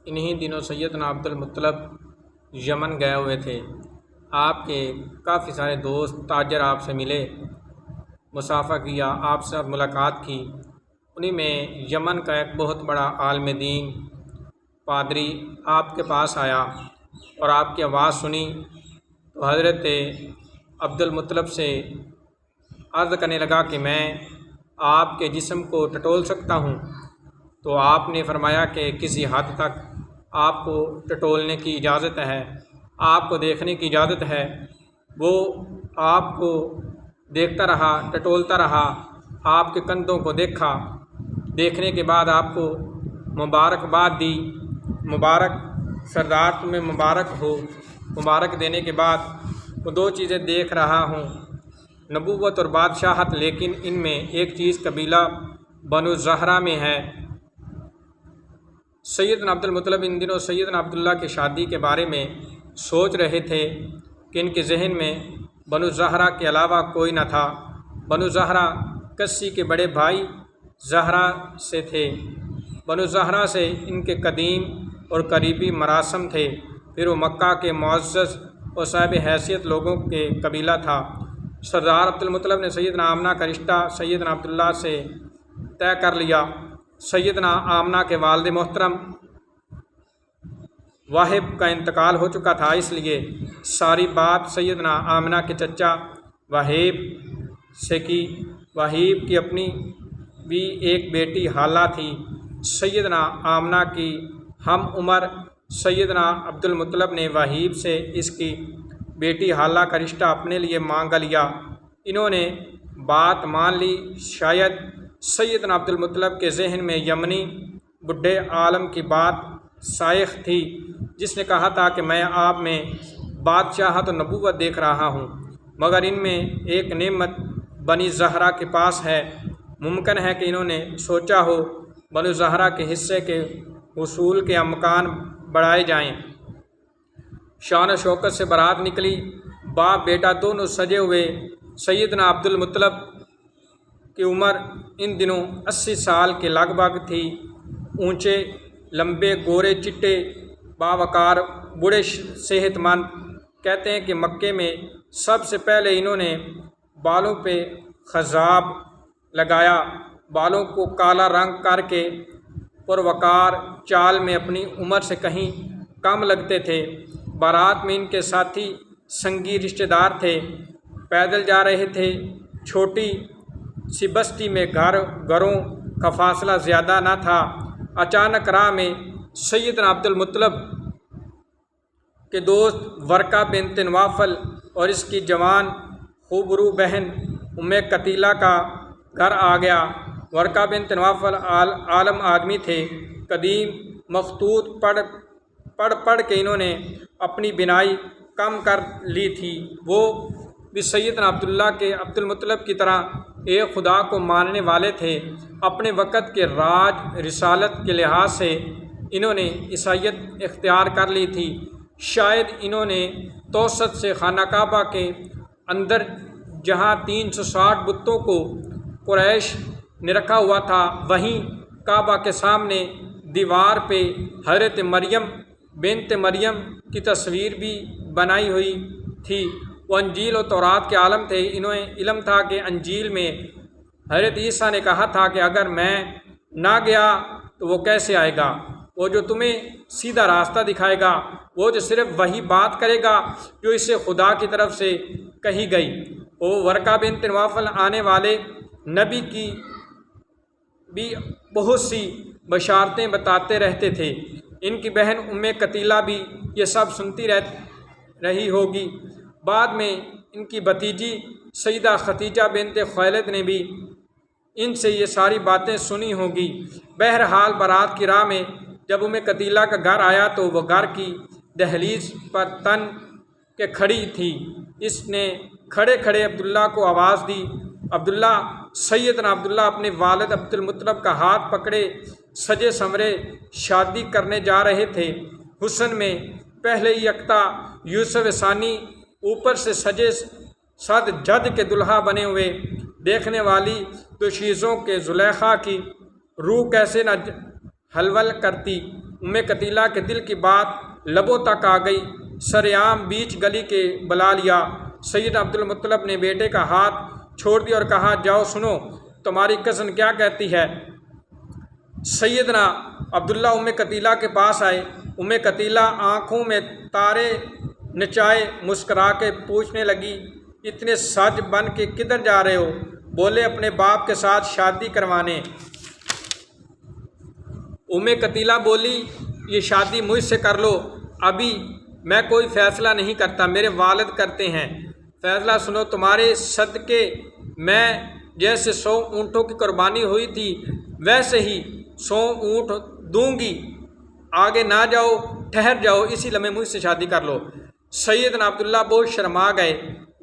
انہی دنوں سیدنا عبد المطلب یمن گئے ہوئے تھے۔ آپ کے کافی سارے دوست تاجر آپ سے ملے، مصافحہ کیا، آپ سے ملاقات کی۔ انہی میں یمن کا ایک بہت بڑا عالم دین پادری آپ کے پاس آیا اور آپ کی آواز سنی تو حضرت عبد المطلب سے عرض کرنے لگا کہ میں آپ کے جسم کو ٹٹول سکتا ہوں؟ تو آپ نے فرمایا کہ کسی حد تک آپ کو ٹٹولنے کی اجازت ہے، آپ کو دیکھنے کی اجازت ہے۔ وہ آپ کو دیکھتا رہا، ٹٹولتا رہا، آپ کے کندھوں کو دیکھا، دیکھنے کے بعد آپ کو مبارکباد دی، مبارک سردار تمہیں مبارک ہو، مبارک دینے کے بعد وہ دو چیزیں دیکھ رہا ہوں، نبوت اور بادشاہت، لیکن ان میں ایک چیز قبیلہ بنو زہرہ میں ہے۔ سیدنا عبد المطلب ان دنوں سیدنا عبداللہ کی شادی کے بارے میں سوچ رہے تھے کہ ان کے ذہن میں بنو زہرہ کے علاوہ کوئی نہ تھا۔ بنو زہرہ کسی کے بڑے بھائی زہرہ سے تھے۔ بنو زہرہ سے ان کے قدیم اور قریبی مراسم تھے۔ پھر وہ مکہ کے معزز اور صاحب حیثیت لوگوں کے قبیلہ تھا۔ سردار عبد المطلب نے سیدنا آمنہ کا رشتہ سیدنا عبداللہ سے طے کر لیا۔ سیدنا آمنہ کے والد محترم واہب کا انتقال ہو چکا تھا، اس لیے ساری بات سیدنا آمنہ کے چچا واہب سے کی۔ واہب کی اپنی بھی ایک بیٹی حالہ تھی۔ سیدنا آمنہ کی ہم عمر سیدنا عبد المطلب نے واہب سے اس کی بیٹی حالہ کا رشتہ اپنے لیے مانگ لیا۔ انہوں نے بات مان لی۔ شاید سیدنا عبد المطلب کے ذہن میں یمنی بڈھے عالم کی بات سائغ تھی، جس نے کہا تھا کہ میں آپ میں بادشاہت و نبوت دیکھ رہا ہوں، مگر ان میں ایک نعمت بنی زہرہ کے پاس ہے۔ ممکن ہے کہ انہوں نے سوچا ہو بنو زہرہ کے حصے کے حصول کے امکان بڑھائے جائیں۔ شان و شوکت سے بارات نکلی، باپ بیٹا دونوں سجے ہوئے۔ سیدنا عبد المطلب کی عمر ان دنوں 80 سال کے لگ بھگ تھی۔ اونچے لمبے گورے چٹے باوقار بوڑھے صحت مند۔ کہتے ہیں کہ مکے میں سب سے پہلے انہوں نے بالوں پہ خضاب لگایا، بالوں کو کالا رنگ کر کے پروقار چال میں اپنی عمر سے کہیں کم لگتے تھے۔ بارات میں ان کے ساتھی سنگی رشتہ دار تھے، پیدل جا رہے تھے۔ چھوٹی سی بستی میں گھروں کا فاصلہ زیادہ نہ تھا۔ اچانک راہ میں سیدنا عبد المطلب کے دوست ورقہ بنت نوفل اور اس کی جوان خوبرو بہن ام قتیلہ کا گھر آ گیا۔ ورقہ بنت نوفل عالم آدمی تھے۔ قدیم مخطوط پڑھ کے انہوں نے اپنی بینائی کم کر لی تھی۔ وہ بھی سیدنا عبد المطلب کی طرح ایک خدا کو ماننے والے تھے۔ اپنے وقت کے راج رسالت کے لحاظ سے انہوں نے عیسائیت اختیار کر لی تھی۔ شاید انہوں نے توسط سے خانہ کعبہ کے اندر جہاں 360 بتوں کو قریش نے رکھا ہوا تھا، وہیں کعبہ کے سامنے دیوار پہ حضرت مریم بنت مریم کی تصویر بھی بنائی ہوئی تھی۔ وہ انجیل و تورات کے عالم تھے۔ انہیں علم تھا کہ انجیل میں حضرت عیسیٰ نے کہا تھا کہ اگر میں نہ گیا تو وہ کیسے آئے گا؟ وہ جو تمہیں سیدھا راستہ دکھائے گا، وہ جو صرف وہی بات کرے گا جو اسے خدا کی طرف سے کہی گئی۔ وہ ورقہ بنت نوفل آنے والے نبی کی بھی بہت سی بشارتیں بتاتے رہتے تھے۔ ان کی بہن ام قتیلہ بھی یہ سب سنتی رہی ہوگی۔ بعد میں ان کی بھتیجی سیدہ ختیجہ بنت خویلد نے بھی ان سے یہ ساری باتیں سنی ہوگی۔ بہرحال بارات کی راہ میں جب ام قتیلہ کا گھر آیا تو وہ گھر کی دہلیز پر تن کے کھڑی تھی۔ اس نے کھڑے کھڑے عبداللہ کو آواز دی۔ عبداللہ سیدنا عبداللہ اپنے والد عبد المطلب کا ہاتھ پکڑے سجے سنورے شادی کرنے جا رہے تھے۔ حسن میں پہلے ہی یکتا یوسف ثانی، اوپر سے سجے صد جد کے دلہا بنے ہوئے۔ دیکھنے والی تو چیزوں کے زلیخا کی روح کیسے نہ ہلول کرتی۔ قتیلہ کے دل کی بات لبوں تک آ گئی۔ سریعام بیچ گلی کے بلا لیا۔ سیدنا عبدالمطلب نے بیٹے کا ہاتھ چھوڑ دیا اور کہا جاؤ سنو تمہاری کزن کیا کہتی ہے۔ سیدنا عبداللہ قتیلہ کے پاس آئے۔ قتیلہ آنکھوں میں تارے نچائے مسکرا کے پوچھنے لگی اتنے سج بن کے کدھر جا رہے ہو؟ بولے اپنے باپ کے ساتھ شادی کروانے۔ قتیلہ بولی یہ شادی مجھ سے کر لو، ابھی میں کوئی فیصلہ نہیں کرتا، میرے والد کرتے ہیں فیصلہ۔ سنو تمہارے صدقے میں جیسے 100 اونٹوں کی قربانی ہوئی تھی ویسے ہی 100 اونٹ دوں گی، آگے نہ جاؤ، ٹھہر جاؤ، اسی لمحے مجھ سے شادی کر لو۔ سیدنا عبداللہ بہت شرما گئے،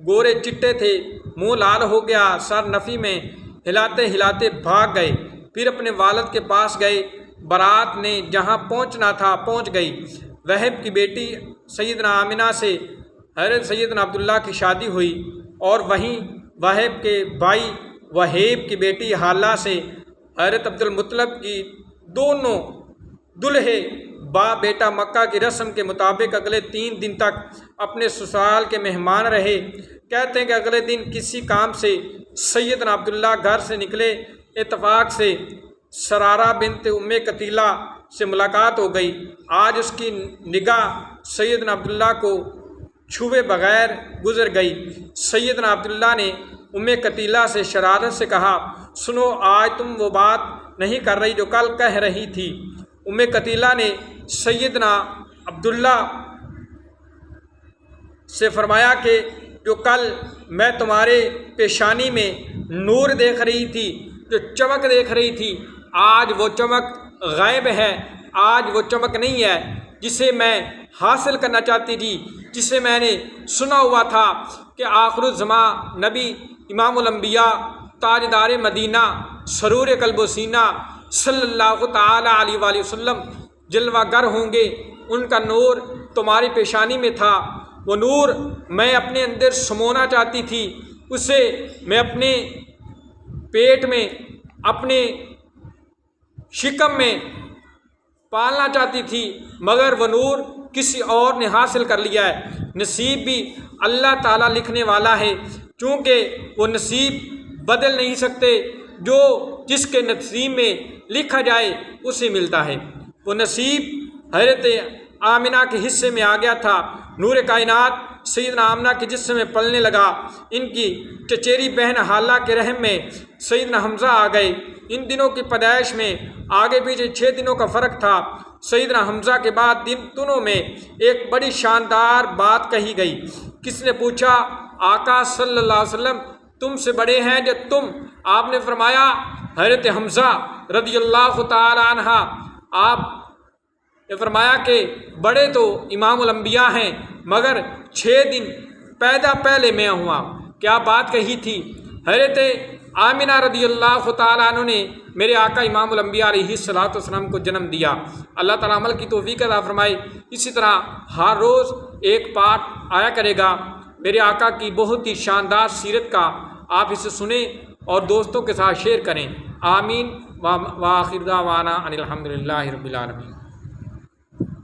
گورے چٹے تھے، منہ لال ہو گیا، سر نفی میں ہلاتے ہلاتے بھاگ گئے۔ پھر اپنے والد کے پاس گئے، بارات نے جہاں پہنچنا تھا پہنچ گئی۔ وہب کی بیٹی سیدنا آمنہ سے حضرت سیدنا عبداللہ کی شادی ہوئی، اور وہیں وہب کے بھائی وہیب کی بیٹی حالہ سے حضرت عبدالمطلب کی دونوں دلہے باپ بیٹا مکہ کی رسم کے مطابق اگلے 3 دن تک اپنے سسرال کے مہمان رہے۔ کہتے ہیں کہ اگلے دن کسی کام سے سیدنا عبداللہ گھر سے نکلے، اتفاق سے سرارہ بنت قتیلہ سے ملاقات ہو گئی۔ آج اس کی نگاہ سیدنا عبداللہ کو چھوئے بغیر گزر گئی۔ سیدنا عبداللہ نے قتیلہ سے شرارت سے کہا سنو آج تم وہ بات نہیں کر رہی جو کل کہہ رہی تھی۔ قتیلہ نے سیدنا عبداللہ سے فرمایا کہ جو کل میں تمہارے پیشانی میں نور دیکھ رہی تھی، جو چمک دیکھ رہی تھی، آج وہ چمک غائب ہے، آج وہ چمک نہیں ہے جسے میں حاصل کرنا چاہتی تھی، جسے میں نے سنا ہوا تھا کہ آخر الزمان نبی امام الانبیاء تاجدار مدینہ سرور قلب و سینہ صلی اللہ تعالیٰ علیہ وآلہ وسلم جلوہ گر ہوں گے۔ ان کا نور تمہاری پیشانی میں تھا، وہ نور میں اپنے اندر سمونا چاہتی تھی، اسے میں اپنے پیٹ میں اپنے شکم میں پالنا چاہتی تھی، مگر وہ نور کسی اور نے حاصل کر لیا ہے۔ نصیب بھی اللہ تعالیٰ لکھنے والا ہے، چونکہ وہ نصیب بدل نہیں سکتے، جو جس کے نصیب میں لکھا جائے اسے ملتا ہے۔ وہ نصیب حضرت آمنہ کے حصے میں آ گیا تھا، نور کائنات سیدنا آمنہ کے جسم میں پلنے لگا۔ ان کی چچیری بہن حالہ کے رحم میں سیدنا حمزہ آ گئے۔ ان دنوں کی پیدائش میں آگے پیچھے 6 دنوں کا فرق تھا۔ سیدنا حمزہ کے بعد دنوں میں ایک بڑی شاندار بات کہی گئی۔ کس نے پوچھا آقا صلی اللہ علیہ وسلم تم سے بڑے ہیں جو تم؟ آپ نے فرمایا حضرت حمزہ رضی اللہ تعالی عنہ۔ آپ نے فرمایا کہ بڑے تو امام الانبیاء ہیں، مگر 6 دن پیدا پہلے میں ہوا۔ کیا بات کہی تھی؟ حضرت آمنہ رضی اللہ تعالیٰ عنہ نے میرے آقا امام الانبیاء علیہ الصلوۃ والسلام کو جنم دیا۔ اللہ تعالیٰ عمل کی توفیق عطا فرمائے۔ اسی طرح ہر روز ایک پارٹ آیا کرے گا میرے آقا کی بہت ہی شاندار سیرت کا، آپ اسے سنیں اور دوستوں کے ساتھ شیئر کریں۔ آمین وآخر دعوانا ان الحمدللہ رب العالمین۔